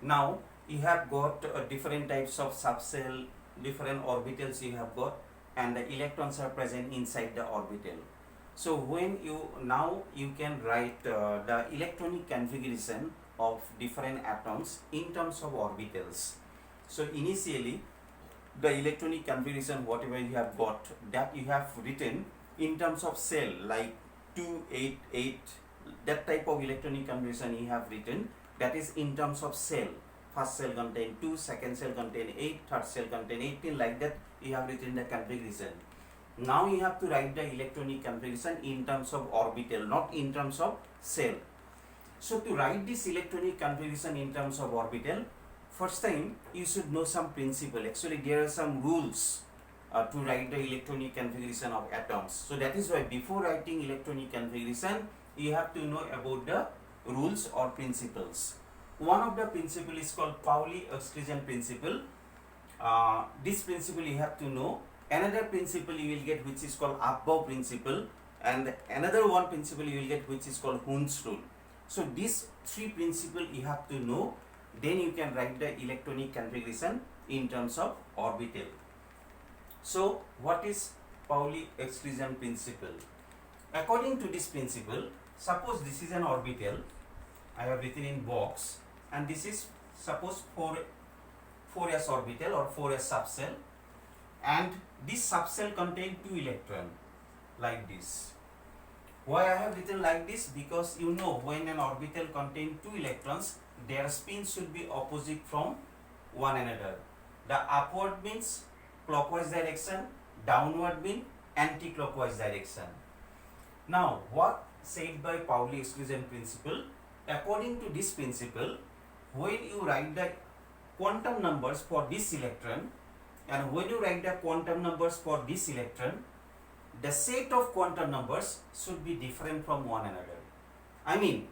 Now you have got different types of subcell, different orbitals you have got, and the electrons are present inside the orbital. So when you now you can write the electronic configuration of different atoms in terms of orbitals. So initially the electronic configuration whatever you have got, that you have written in terms of cell, like 288, that type of electronic configuration you have written, that is in terms of cell. First cell contain 2, second cell contain 8, third cell contain 18, like that you have written the configuration. Now you have to write the electronic configuration in terms of orbital, not in terms of cell. So to write this electronic configuration in terms of orbital, first time you should know some principle. Actually there are some rules to write the electronic configuration of atoms. So that is why before writing electronic configuration you have to know about the rules or principles. One of the principle is called Pauli-Exclusion principle. This principle you have to know. Another principle you will get which is called Above principle, and another one principle you will get which is called Hund's rule. So these three principles you have to know, then you can write the electronic configuration in terms of orbital. So what is Pauli-Exclusion principle? According to this principle, suppose this is an orbital, I have written in box, and this is suppose 4s orbital or 4s subcell, and this subcell contains 2 electrons like this. Why I have written like this? Because you know when an orbital contains 2 electrons, their spin should be opposite from one another. The upward means clockwise direction, downward means anti-clockwise direction. Now what said by Pauli-Exclusion principle? According to this principle, when you write the quantum numbers for this electron and when you write the quantum numbers for this electron, the set of quantum numbers should be different from one another. I mean,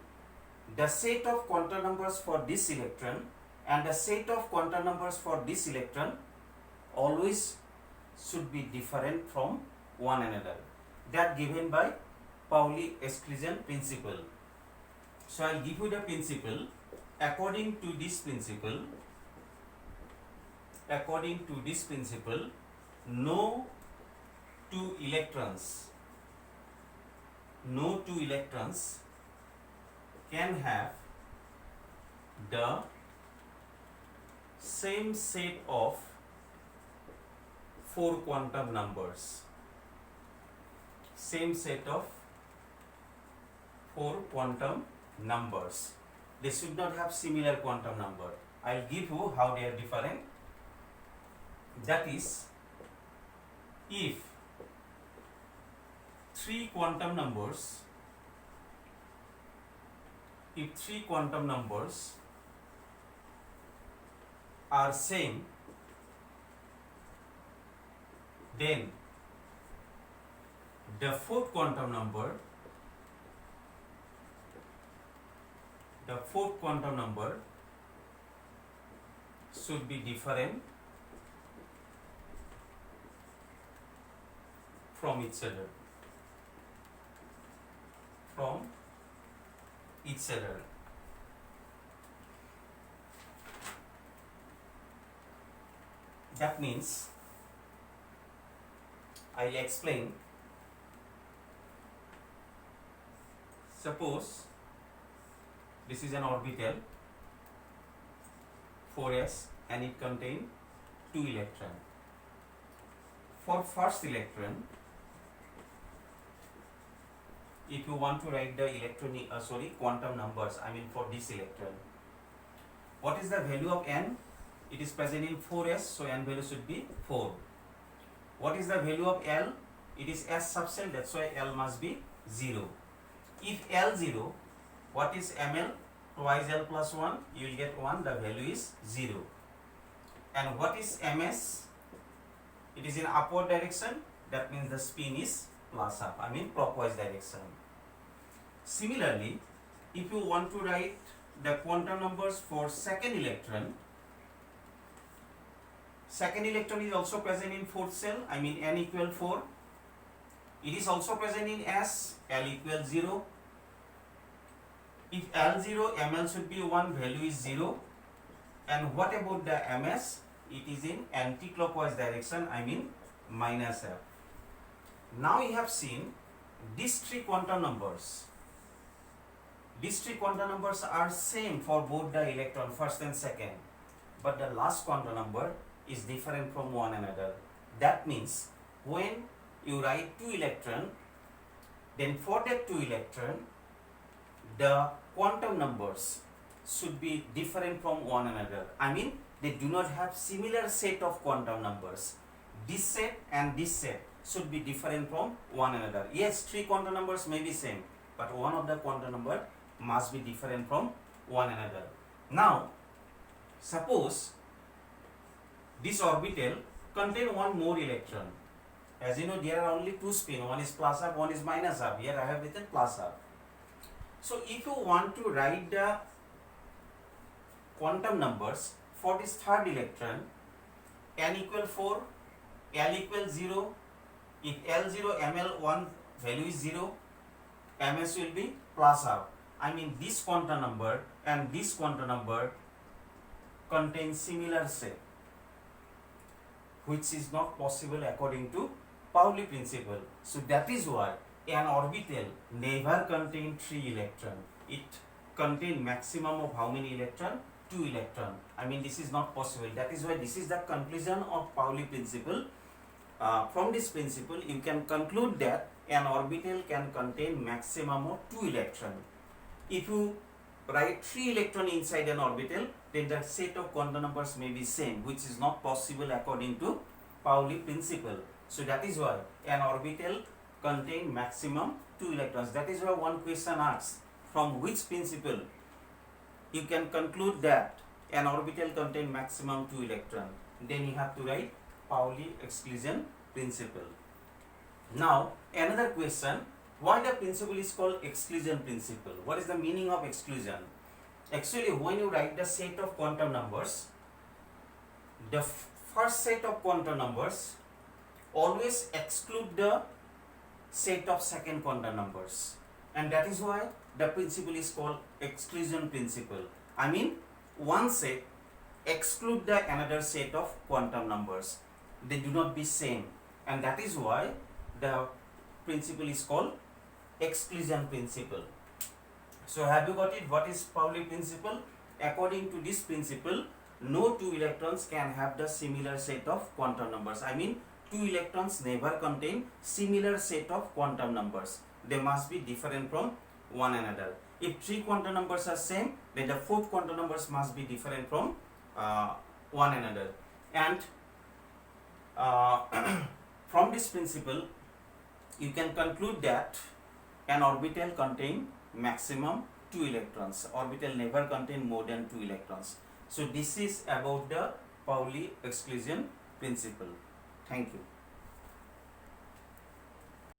the set of quantum numbers for this electron and the set of quantum numbers for this electron always should be different from one another. That given by Pauli-Exclusion principle. So I will give you the principle. According to this principle, no two electrons can have the same set of 4 quantum numbers. Same set of 4 quantum numbers. They should not have similar quantum number. I will give you how they are different. That is, if 3 quantum numbers are same, then the fourth quantum number should be different from each other. That means, I will explain. Suppose this is an orbital 4s and it contains 2 electrons. For first electron, if you want to write the quantum numbers, I mean for this electron, what is the value of n? It is present in 4s, so n value should be 4. What is the value of L? It is S subcell, that's why L must be 0. If L 0, what is ML? Twice L plus 1, you will get 1, the value is 0. And what is MS? It is in upward direction, that means the spin is plus up, I mean clockwise direction. Similarly, if you want to write the quantum numbers for second electron is also present in fourth cell, I mean n equal 4. It is also present in S, L equals 0. If L 0, ML should be 1, value is 0. And what about the ms? It is in anti-clockwise direction, I mean minus f. Now we have seen these three quantum numbers. These three quantum numbers are same for both the electron first and second, but the last quantum number is different from one another. That means when you write 2 electron, then for that 2 electron, the quantum numbers should be different from one another. I mean, they do not have similar set of quantum numbers. This set and this set should be different from one another. Yes, 3 quantum numbers may be same, but one of the quantum number must be different from one another. Now, suppose this orbital contain one more electron. As you know, there are only 2 spin, one is plus half, one is minus half. Here I have written plus half. So if you want to write the quantum numbers for this third electron, n equal 4, L equal 0, if L0, ML1 value is 0, MS will be plus half. I mean this quantum number and this quantum number contain similar set, which is not possible according to Pauli principle. So that is why an orbital never contain 3 electron. It contain maximum of how many electron? 2 electron. I mean this is not possible. That is why this is the conclusion of Pauli principle. From this principle you can conclude that an orbital can contain maximum of 2 electron. If you write 3 electron inside an orbital, then the set of quantum numbers may be same, which is not possible according to Pauli principle. So that is why an orbital contain maximum 2 electrons. That is why one question asks, from which principle you can conclude that an orbital contain maximum 2 electron. Then you have to write Pauli exclusion principle. Now another question, why the principle is called exclusion principle? What is the meaning of exclusion? Actually, when you write the set of quantum numbers, the first set of quantum numbers always exclude the set of second quantum numbers, and that is why the principle is called exclusion principle. I mean one set exclude the another set of quantum numbers. They do not be same, and that is why the principle is called exclusion principle. So have you got it? What is Pauli principle? According to this principle, no 2 electrons can have the similar set of quantum numbers. I mean 2 electrons never contain similar set of quantum numbers. They must be different from one another. If 3 quantum numbers are same, then the 4th quantum numbers must be different from one another. And from this principle, you can conclude that an orbital contain maximum 2 electrons. Orbital never contain more than 2 electrons. So this is about the Pauli exclusion principle. Thank you.